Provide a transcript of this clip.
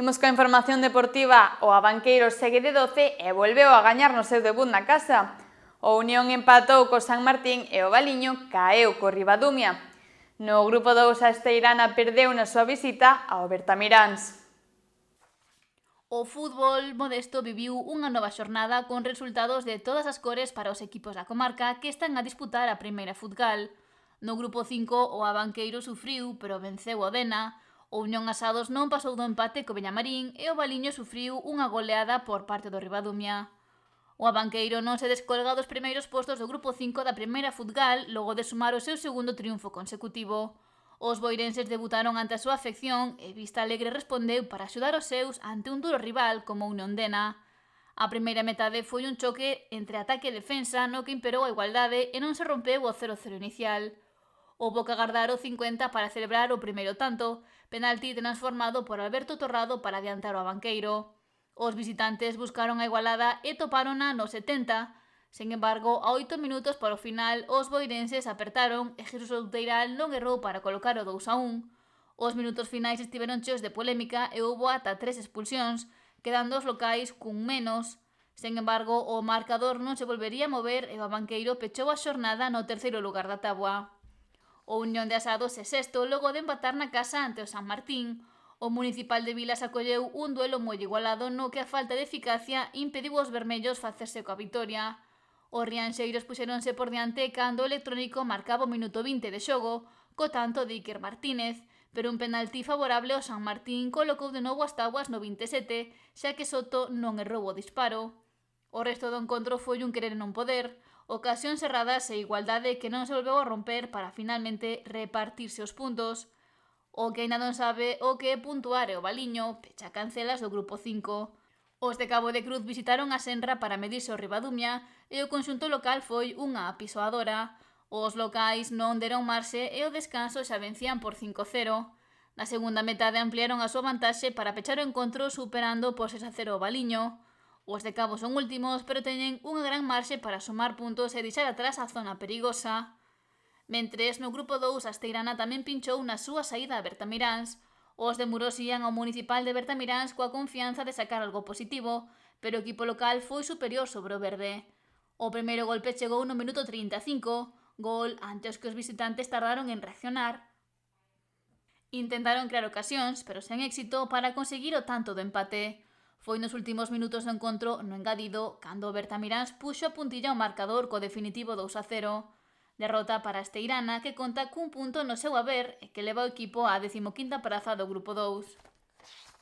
Imos coa información deportiva. O Abanqueiro segue de 12 e volveu a gañar no seu debut na casa. O Unión empatou co San Martín e o Valiño caeu co Ribadumia. No grupo 2 a Esteirana perdeu na súa visita ao Bertamiráns. O fútbol modesto viviu unha nova xornada con resultados de todas as cores para os equipos da comarca que están a disputar a primeira futgal. No grupo 5 o Abanqueiro sufriu, pero venceu o Dena. O Unión Asados non pasou do empate co Beñamarín e o Valiño sufriu unha goleada por parte do Ribadumia. O Abanqueiro non se descolga dos primeiros postos do grupo 5 da primeira futgal logo de sumar o seu segundo triunfo consecutivo. Os boirenses debutaron ante a súa afección e Vista Alegre respondeu para axudar os seus ante un duro rival como o Unión Dena. A primeira metade foi un choque entre ataque e defensa no que imperou a igualdade e non se rompeu o 0-0 inicial. Houbo que agardar o 50 para celebrar o primeiro tanto, penalti transformado por Alberto Torrado para adiantar o Abanqueiro. Os visitantes buscaron a igualada e topárona no 70. Sen embargo, a 8 minutos para o final, os boirenses apertaron e Jesús Outeiral non errou para colocar o 2-1. Os minutos finais estiveron cheos de polémica e houbo ata 3 expulsións, quedando os locais cun menos. Sen embargo, o marcador non se volvería a mover e o Abanqueiro pechou a xornada no terceiro lugar da táboa. O Unión de Asados é sexto logo de empatar na casa ante o San Martín. O Municipal de Vilas acolleu un duelo moi igualado no que a falta de eficacia impediu aos vermellos facerse coa vitoria. Os rianxeiros puxeronse por diante cando o electrónico marcaba o minuto 20 de xogo, co tanto de Iker Martínez, pero un penalti favorable ao San Martín colocou de novo as táboas no 27, xa que Soto non errou o disparo. O resto do encontro foi un querer e non poder, ocasións cerradas e igualdade que non se volveu a romper para finalmente repartirse os puntos. O que ainda non sabe o que é puntuar é o Valiño, pecha cancelas do grupo 5. Os de Cabo de Cruz visitaron a Senra para medirse o Ribadumia e o conxunto local foi unha apisoadora. Os locais non deron marxe e o descanso xa vencían por 5-0. Na segunda metade ampliaron a súa vantaxe para pechar o encontro superando por 6-0 o Valiño. Os de Cabo son últimos, pero teñen unha gran marxe para sumar puntos e deixar atrás a zona perigosa. Mentres, no grupo 2, a Esteirana tamén pinchou na súa saída a Bertamiráns. Os de Muros ían ao Municipal de Bertamiráns coa confianza de sacar algo positivo, pero o equipo local foi superior sobre o verde. O primeiro golpe chegou no minuto 35, gol ante os que os visitantes tardaron en reaccionar. Intentaron crear ocasións, pero sen éxito para conseguir o tanto do empate. Foi nos últimos minutos do encontro, no engadido, cando o Bertamiráns puxo a puntilla ao marcador co definitivo 2-0. Derrota para a Esteirana, que conta cun punto no seu haber e que leva o equipo á 15ª praza do grupo 2.